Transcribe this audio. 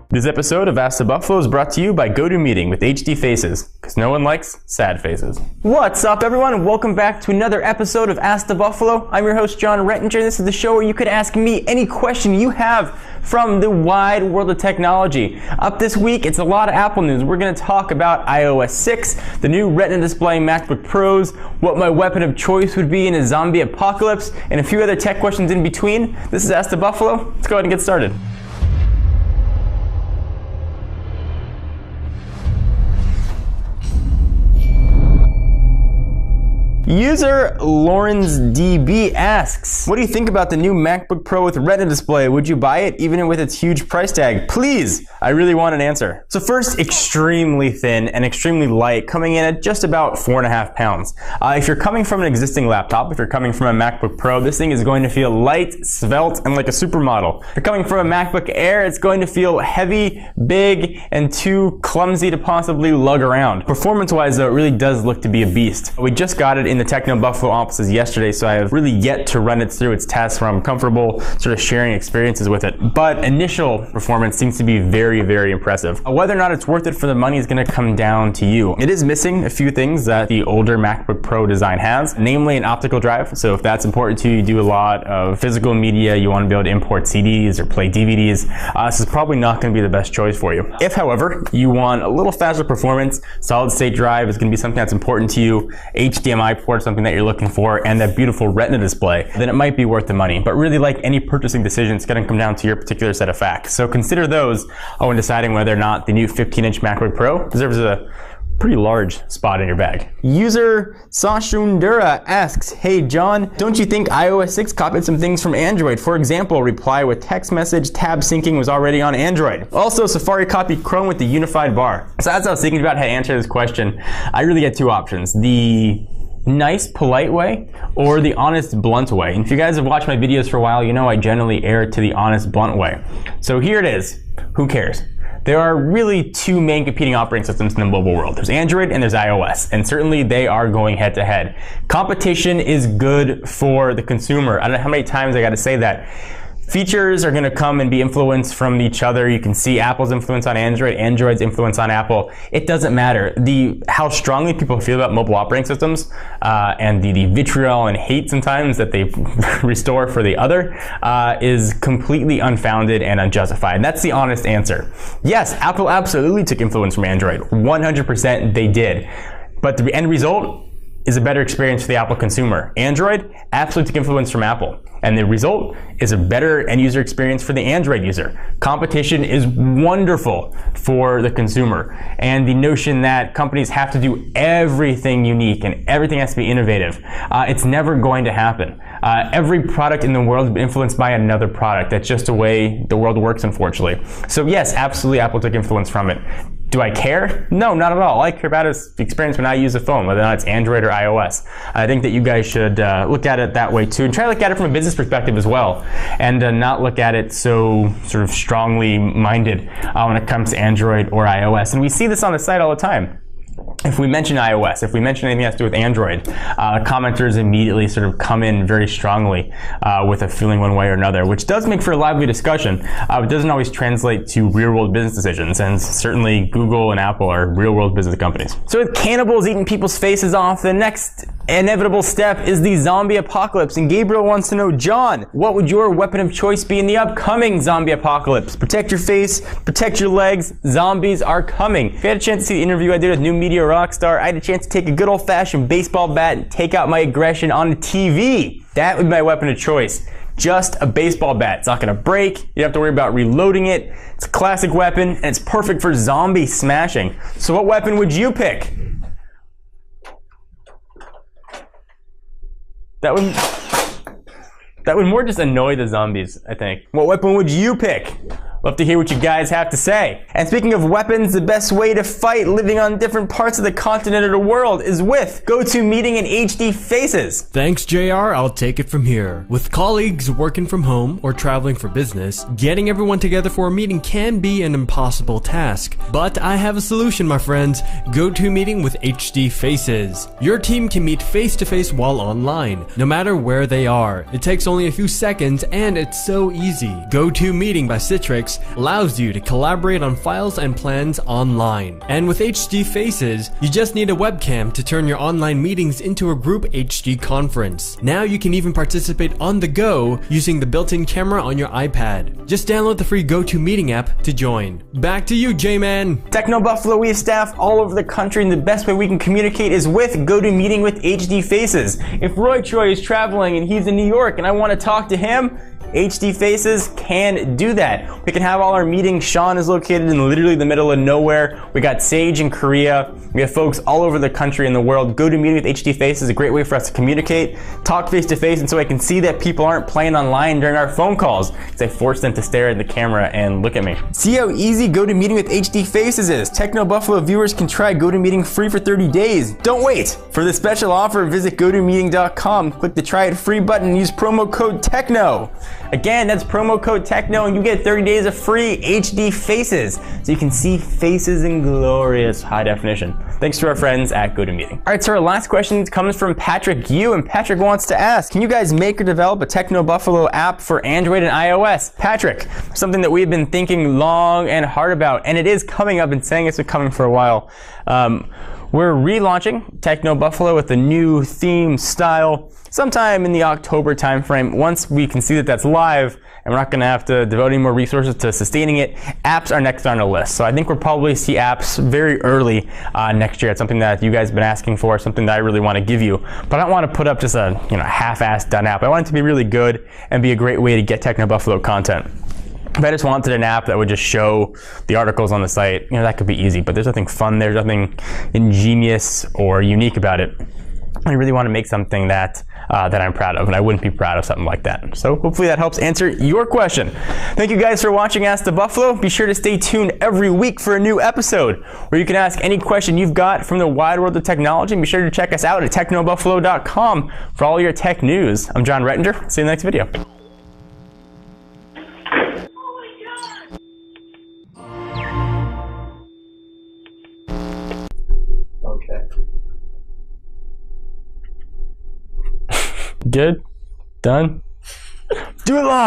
This episode of Ask the Buffalo is brought to you by GoToMeeting with HD Faces, because no one likes sad faces. What's up, everyone, and welcome back to another episode of Ask the Buffalo. I'm your host, John Retina, and this is the show where you could ask me any question you have from the wide world of technology. Up this week, it's a lot of Apple news. We're going to talk about iOS 6, the new Retina display MacBook Pros, what my weapon of choice would be in a zombie apocalypse, and a few other tech questions in between. This is Ask the Buffalo. Let's go ahead and get started. User Lawrence DB asks, what do you think about the new MacBook Pro with Retina display? Would you buy it even with its huge price tag? Please, I really want an answer. So first, extremely thin and extremely light, coming in at just about 4.5 pounds. If you're coming from an existing laptop, if you're coming from a MacBook Pro, this thing is going to feel light, svelte, and like a supermodel. If you're coming from a MacBook Air, it's going to feel heavy, big, and too clumsy to possibly lug around. Performance-wise, though, it really does look to be a beast. We just got it in the Techno Buffalo offices yesterday, so I have really yet to run it through its tests where I'm comfortable sort of sharing experiences with it. But initial performance seems to be very, very impressive. Whether or not it's worth it for the money is going to come down to you. It is missing a few things that the older MacBook Pro design has, namely an optical drive. So if that's important to you, you do a lot of physical media, you want to be able to import CDs or play DVDs, this is probably not going to be the best choice for you. If, however, you want a little faster performance, solid state drive is going to be something that's important to you, HDMI port something that you're looking for, and that beautiful Retina display, then it might be worth the money. But really, like any purchasing decision, it's going to come down to your particular set of facts. So consider those when deciding whether or not the new 15-inch MacBook Pro deserves a pretty large spot in your bag. User Sashundura asks, hey John, don't you think iOS 6 copied some things from Android? For example, reply with text message, tab syncing was already on Android. Also, Safari copied Chrome with the unified bar. So as I was thinking about how to answer this question, I really get two options. The nice, polite way, or the honest, blunt way. And if you guys have watched my videos for a while, you know I generally err to the honest, blunt way. So here it is. Who cares? There are really two main competing operating systems in the mobile world. There's Android and there's iOS, and certainly they are going head to head. Competition is good for the consumer. I don't know how many times I gotta say that. Features are going to come and be influenced from each other. You can see Apple's influence on Android, Android's influence on Apple. It doesn't matter. How strongly people feel about mobile operating systems and the vitriol and hate sometimes that they restore for the other is completely unfounded and unjustified. And that's the honest answer. Yes, Apple absolutely took influence from Android. 100% they did. But the end result is a better experience for the Apple consumer. Android absolutely took influence from Apple. And the result is a better end user experience for the Android user. Competition is wonderful for the consumer. And the notion that companies have to do everything unique and everything has to be innovative, it's never going to happen. Every product in the world has been influenced by another product. That's just the way the world works, unfortunately. So yes, absolutely Apple took influence from it. Do I care? No, not at all. All I care about is the experience when I use a phone, whether or not it's Android or iOS. I think that you guys should look at it that way too, and try to look at it from a business perspective as well, and not look at it so sort of strongly minded when it comes to Android or iOS. And we see this on the site all the time. If we mention iOS, if we mention anything that has to do with Android, commenters immediately sort of come in very strongly with a feeling one way or another, which does make for a lively discussion. It doesn't always translate to real-world business decisions, and certainly Google and Apple are real-world business companies. So with cannibals eating people's faces off, the next inevitable step is the zombie apocalypse. And Gabriel wants to know, John, what would your weapon of choice be in the upcoming zombie apocalypse? Protect your face, protect your legs, zombies are coming. If you had a chance to see the interview I did with New Media Rockstar, I had a chance to take a good old-fashioned baseball bat and take out my aggression on the TV. That would be my weapon of choice. Just a baseball bat. It's not gonna break, you don't have to worry about reloading it. It's a classic weapon, and it's perfect for zombie smashing. So what weapon would you pick? That would more just annoy the zombies, I think. What weapon would you pick? Love to hear what you guys have to say. And speaking of weapons, the best way to fight living on different parts of the continent or the world is with GoToMeeting and HD Faces. Thanks, JR. I'll take it from here. With colleagues working from home or traveling for business, getting everyone together for a meeting can be an impossible task. But I have a solution, my friends. GoToMeeting with HD Faces. Your team can meet face-to-face while online, no matter where they are. It takes only a few seconds and it's so easy. GoToMeeting by Citrix allows you to collaborate on files and plans online. And with HD Faces, you just need a webcam to turn your online meetings into a group HD conference. Now you can even participate on the go using the built-in camera on your iPad. Just download the free GoToMeeting app to join. Back to you, J-Man. Techno Buffalo, we have staff all over the country, and the best way we can communicate is with GoToMeeting with HD Faces. If Roy Troy is traveling and he's in New York and I want to talk to him, HD Faces can do that. We can have all our meetings. Sean is located in literally the middle of nowhere. We got Sage in Korea. We have folks all over the country and the world. GoToMeeting with HD Faces is a great way for us to communicate, talk face to face, and so I can see that people aren't playing online during our phone calls, because I force them to stare at the camera and look at me. See how easy GoToMeeting with HD Faces is. Techno Buffalo viewers can try GoToMeeting free for 30 days. Don't wait. For this special offer, visit GoToMeeting.com, click the try it free button, and use promo code TECHNO. Again, that's promo code TECHNO, and you get 30 days of free HD Faces, so you can see faces in glorious high definition. Thanks to our friends at GoToMeeting. All right, so our last question comes from Patrick Yu, and Patrick wants to ask, can you guys make or develop a Techno Buffalo app for Android and iOS? Patrick, something that we've been thinking long and hard about, and it is coming up, and saying it's been coming for a while. We're relaunching Techno Buffalo with a new theme style sometime in the October timeframe. Once we can see that that's live and we're not going to have to devote any more resources to sustaining it, apps are next on our list. So I think we'll probably see apps very early next year. It's something that you guys have been asking for, something that I really want to give you. But I don't want to put up just a half-assed done app. I want it to be really good and be a great way to get Techno Buffalo content. If I just wanted an app that would just show the articles on the site, that could be easy, but there's nothing fun, there's nothing ingenious or unique about it. I really want to make something that I'm proud of, and I wouldn't be proud of something like that. So hopefully that helps answer your question. Thank you guys for watching Ask the Buffalo. Be sure to stay tuned every week for a new episode where you can ask any question you've got from the wide world of technology. And be sure to check us out at technobuffalo.com for all your tech news. I'm John Rettinger. See you in the next video. Okay. Good? Done? Do it live!